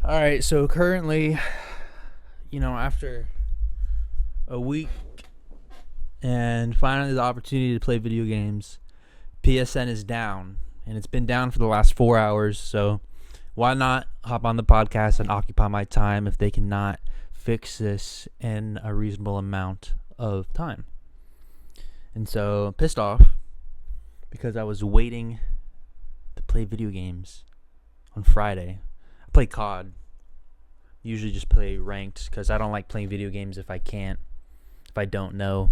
All right, so currently, after a week and finally the opportunity to play video games, PSN is down, and it's been down for the last 4 hours. So why not hop on the podcast and occupy my time if they cannot fix this in a reasonable amount of time? And so I'm pissed off because I was waiting to play video games on Friday. I play COD. Usually just play ranked because I don't like playing video games if I don't know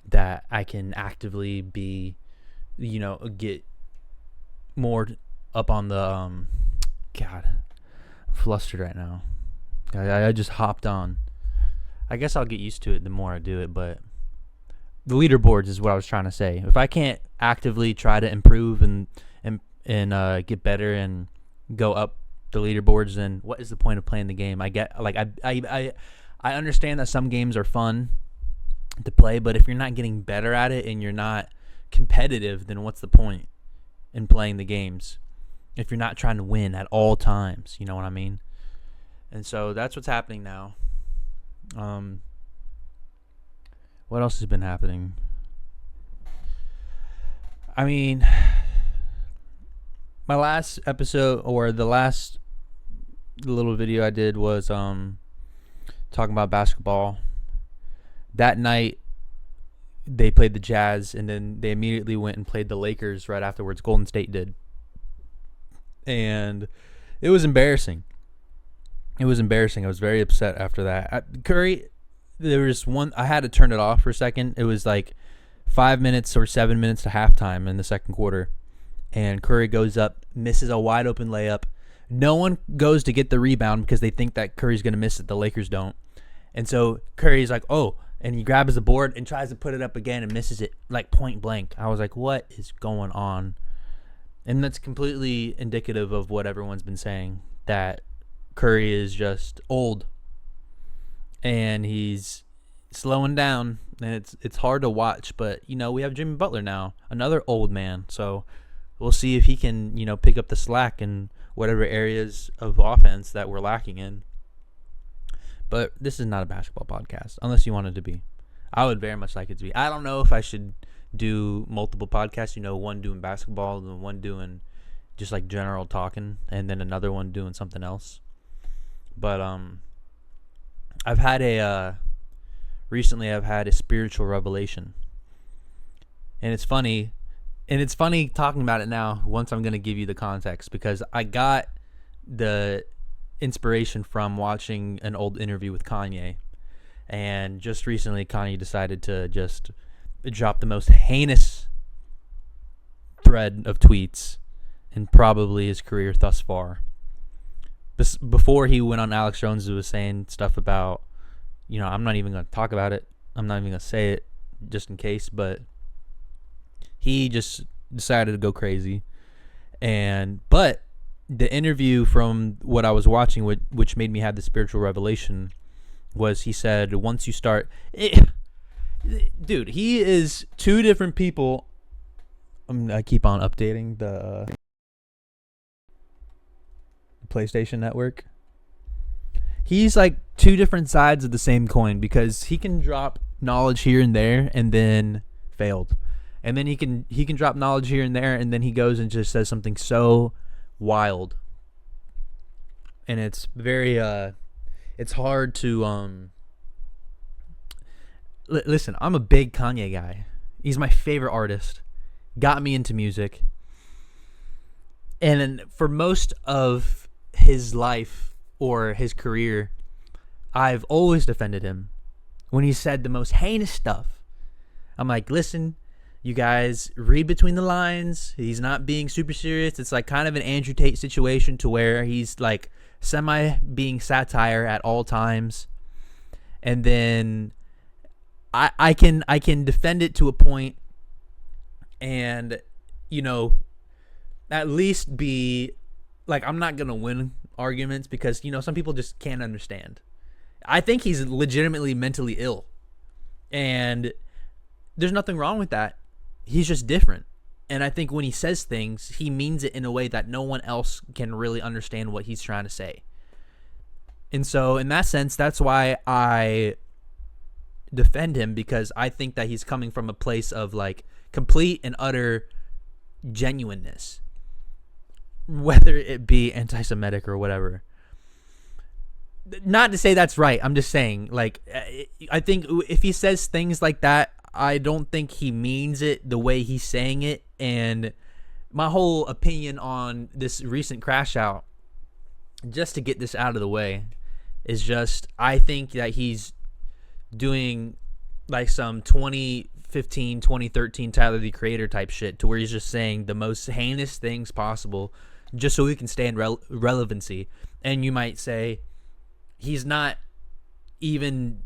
that I can actively be, get more up on the, God, I'm flustered right now. I just hopped on. I guess I'll get used to it the more I do it, but the leaderboards is what I was trying to say. If I can't actively try to improve and get better and go up the leaderboards, then what is the point of playing the game? I understand that some games are fun to play, but if you're not getting better at it and you're not competitive, then what's the point in playing the games if you're not trying to win at all times? You know what I mean? And so that's what's happening now. What else has been happening? I mean, my last episode, or the last little video I did, was talking about basketball. That night, they played the Jazz, and then they immediately went and played the Lakers right afterwards. Golden State did. And it was embarrassing. I was very upset after that. Curry, there was one, I had to turn it off for a second. It was like 5 minutes or 7 minutes to halftime in the second quarter. And Curry goes up, misses a wide open layup. No one goes to get the rebound because they think that Curry's going to miss it. The Lakers don't. And so Curry's like, oh, and he grabs the board and tries to put it up again and misses it like point blank. I was like, what is going on? And that's completely indicative of what everyone's been saying, that Curry is just old and he's slowing down, and it's hard to watch. But we have Jimmy Butler now, another old man. So we'll see if he can pick up the slack in whatever areas of offense that we're lacking in. But this is not a basketball podcast, unless you want it to be. I would very much like it to be. I don't know if I should do multiple podcasts, one doing basketball and one doing just like general talking, and then another one doing something else. But recently I've had a spiritual revelation. And it's funny talking about it now once I'm going to give you the context, because I got the inspiration from watching an old interview with Kanye. And just recently Kanye decided to just drop the most heinous thread of tweets in probably his career thus far. Before he went on Alex Jones, he was saying stuff about, I'm not even going to talk about it. I'm not even going to say it just in case, but he just decided to go crazy. But the interview, from what I was watching, which made me have the spiritual revelation, was he said, once you start... dude, he is two different people. I keep on updating the PlayStation Network. He's like two different sides of the same coin, because he can drop knowledge here and there and then failed. And then he can drop knowledge here and there, and then he goes and just says something so wild. And it's very it's hard to listen, I'm a big Kanye guy. He's my favorite artist. Got me into music. And for most of his life or his career, I've always defended him when he said the most heinous stuff. I'm like, listen, you guys, read between the lines. He's not being super serious. It's like kind of an Andrew Tate situation, to where he's like semi being satire at all times. And then I can defend it to a point, and at least be like, I'm not gonna win arguments, because some people just can't understand. I think he's legitimately mentally ill, and there's nothing wrong with that. He's just different. And I think when he says things, he means it in a way that no one else can really understand what he's trying to say. And so in that sense, that's why I defend him, because I think that he's coming from a place of like complete and utter genuineness, whether it be anti-Semitic or whatever. Not to say that's right. I'm just saying, like, I think if he says things like that, I don't think he means it the way he's saying it. And my whole opinion on this recent crash out, just to get this out of the way, is just I think that he's doing like some 2015, 2013 Tyler the Creator type shit, to where he's just saying the most heinous things possible just so he can stay in relevancy. And you might say he's not even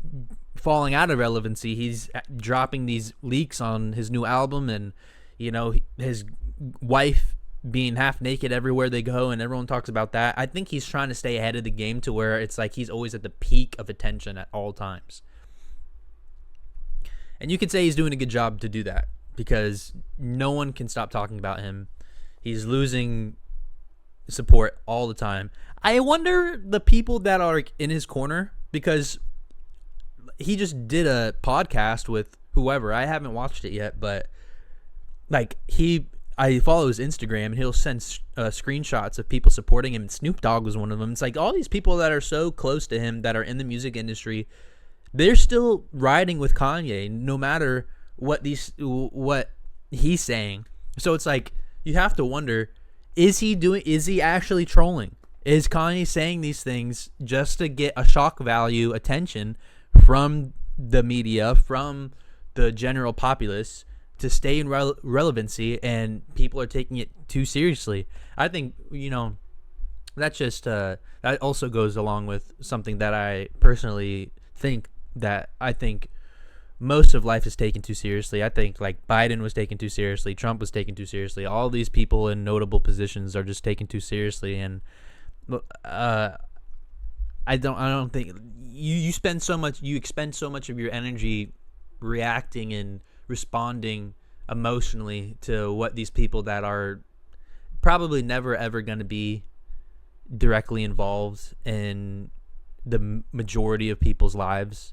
falling out of relevancy. He's dropping these leaks on his new album, and you know, his wife being half naked everywhere they go, and everyone talks about that. I think he's trying to stay ahead of the game to where it's like he's always at the peak of attention at all times. And you could say he's doing a good job to do that, because no one can stop talking about him. He's losing support all the time. I wonder the people that are in his corner, because he just did a podcast with whoever. I haven't watched it yet, but like I follow his Instagram, and he'll send screenshots of people supporting him, and Snoop Dogg was one of them. It's like all these people that are so close to him, that are in the music industry, they're still riding with Kanye no matter what he's saying. So it's like you have to wonder, is he actually trolling? Is Kanye saying these things just to get a shock value attention from the media, from the general populace, to stay in relevancy, and people are taking it too seriously? I think, you know, that's just that also goes along with something that I personally think, that I think most of life is taken too seriously. I think like Biden was taken too seriously, Trump was taken too seriously. All these people in notable positions are just taken too seriously, and I don't think you expend so much of your energy reacting and responding emotionally to what these people that are probably never ever going to be directly involved in the majority of people's lives.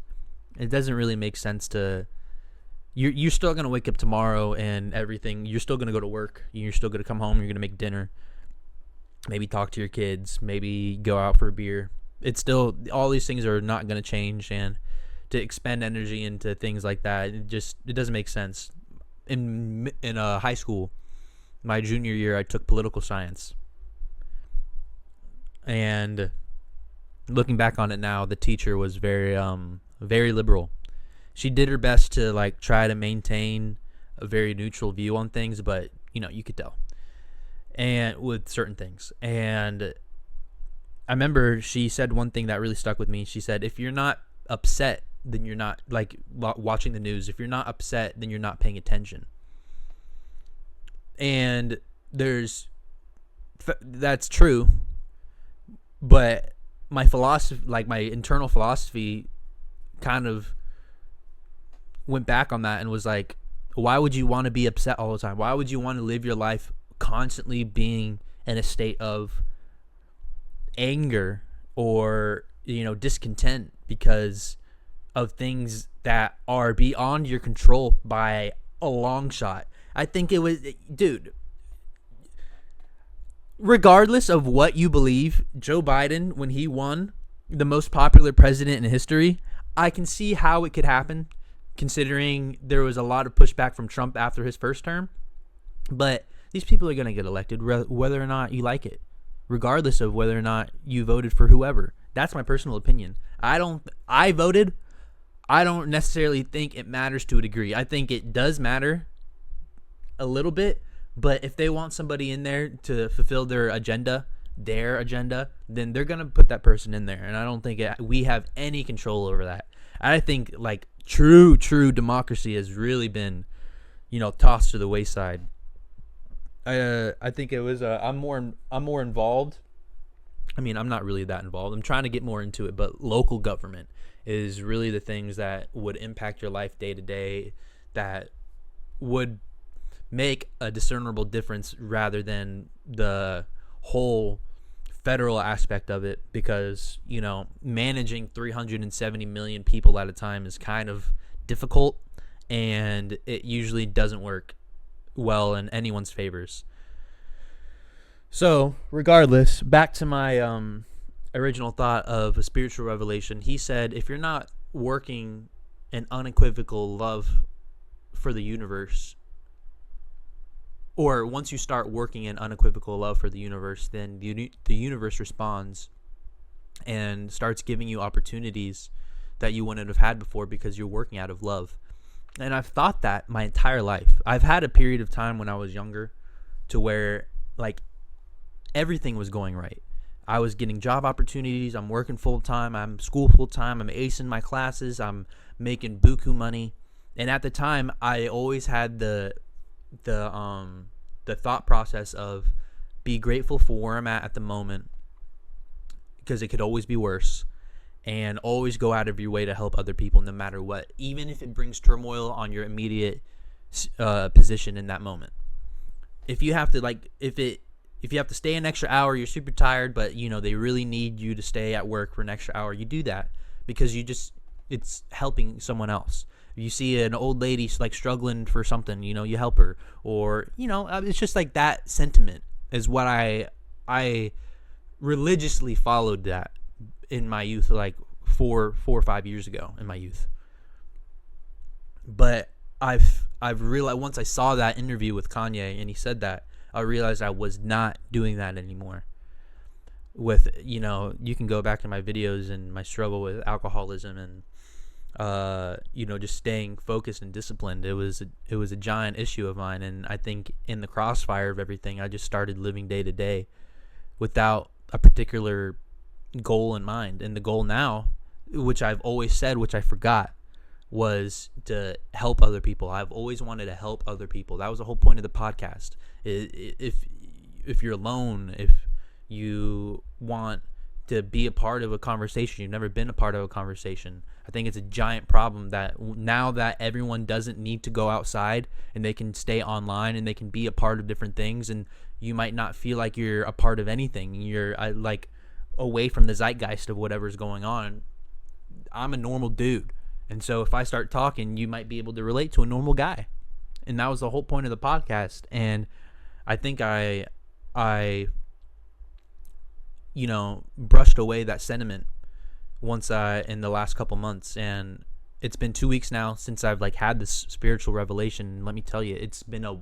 It doesn't really make sense to you're still going to wake up tomorrow and everything. You're still going to go to work. You're still going to come home. You're going to make dinner. Maybe talk to your kids. Maybe go out for a beer. It's still, all these things are not going to change. And to expend energy into things like that, it doesn't make sense. In high school, my junior year, I took political science. And looking back on it now, the teacher was very liberal. She did her best to like try to maintain a very neutral view on things, but you know, you could tell, and with certain things. And I remember she said one thing that really stuck with me. She said, if you're not upset, then you're not like watching the news. If you're not upset, then you're not paying attention. And that's true, but my philosophy, like my internal philosophy, kind of went back on that and was like, why would you want to be upset all the time? Why would you want to live your life constantly being in a state of anger or, you know, discontent because of things that are beyond your control by a long shot? I think it was, dude, regardless of what you believe, Joe Biden, when he won, the most popular president in history, I can see how it could happen, considering there was a lot of pushback from Trump after his first term. But these people are going to get elected whether or not you like it, regardless of whether or not you voted for whoever. That's my personal opinion. I voted. I don't necessarily think it matters to a degree. I think it does matter a little bit, but if they want somebody in there to fulfill their agenda, then they're going to put that person in there. And I don't think we have any control over that. I think like true democracy has really been, you know, tossed to the wayside. I think it was I'm more involved. I mean, I'm not really that involved. I'm trying to get more into it, but local government is really the things that would impact your life day to day, that would make a discernible difference, rather than the whole federal aspect of it, because managing 370 million people at a time is kind of difficult, and it usually doesn't work well in anyone's favors. So regardless, back to my original thought of a spiritual revelation. He said, if you're not working an unequivocal love for the universe, or once you start working in unequivocal love for the universe, then the universe responds and starts giving you opportunities that you wouldn't have had before, because you're working out of love. And I've thought that my entire life. I've had a period of time when I was younger to where like everything was going right. I was getting job opportunities. I'm working full-time. I'm school full-time. I'm acing my classes. I'm making buku money. And at the time, I always had the thought process of be grateful for where I'm at the moment, because it could always be worse, and always go out of your way to help other people no matter what, even if it brings turmoil on your immediate position in that moment. If you have to if you have to stay an extra hour, you're super tired, but they really need you to stay at work for an extra hour, you do that because it's helping someone else. You see an old lady like struggling for something, you help her, or it's just like that sentiment is what I religiously followed that in my youth, like 4 or 5 years ago in my youth. But I've realized, once I saw that interview with Kanye and he said that, I realized I was not doing that anymore. With you can go back to my videos and my struggle with alcoholism and just staying focused and disciplined. It was a giant issue of mine, and I think in the crossfire of everything, I just started living day to day without a particular goal in mind. And the goal now, which I've always said, which I forgot, was to help other people. I've always wanted to help other people. That was the whole point of the podcast. If you're alone, if you want to be a part of a conversation, you've never been a part of a conversation, I think it's a giant problem that now that everyone doesn't need to go outside and they can stay online and they can be a part of different things, and you might not feel like you're a part of anything. You're like away from the zeitgeist of whatever's going on. I'm a normal dude, and so if I start talking, you might be able to relate to a normal guy. And that was the whole point of the podcast. And I think I brushed away that sentiment in the last couple months, and it's been 2 weeks now since I've had this spiritual revelation. And let me tell you, it's been a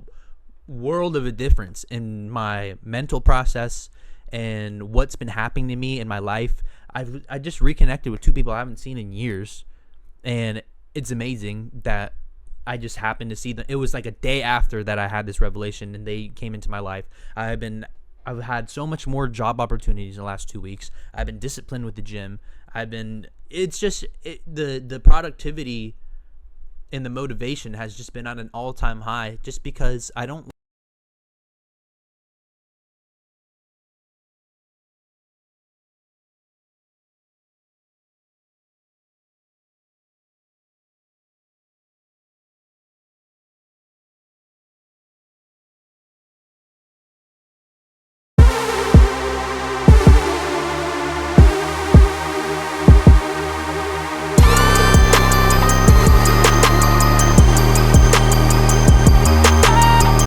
world of a difference in my mental process and what's been happening to me in my life. I just reconnected with 2 people I haven't seen in years, and it's amazing that I just happened to see them. It was like a day after that I had this revelation, and they came into my life. I've had so much more job opportunities in the last 2 weeks. I've been disciplined with the gym. The productivity and the motivation has just been at an all-time high, just because I don't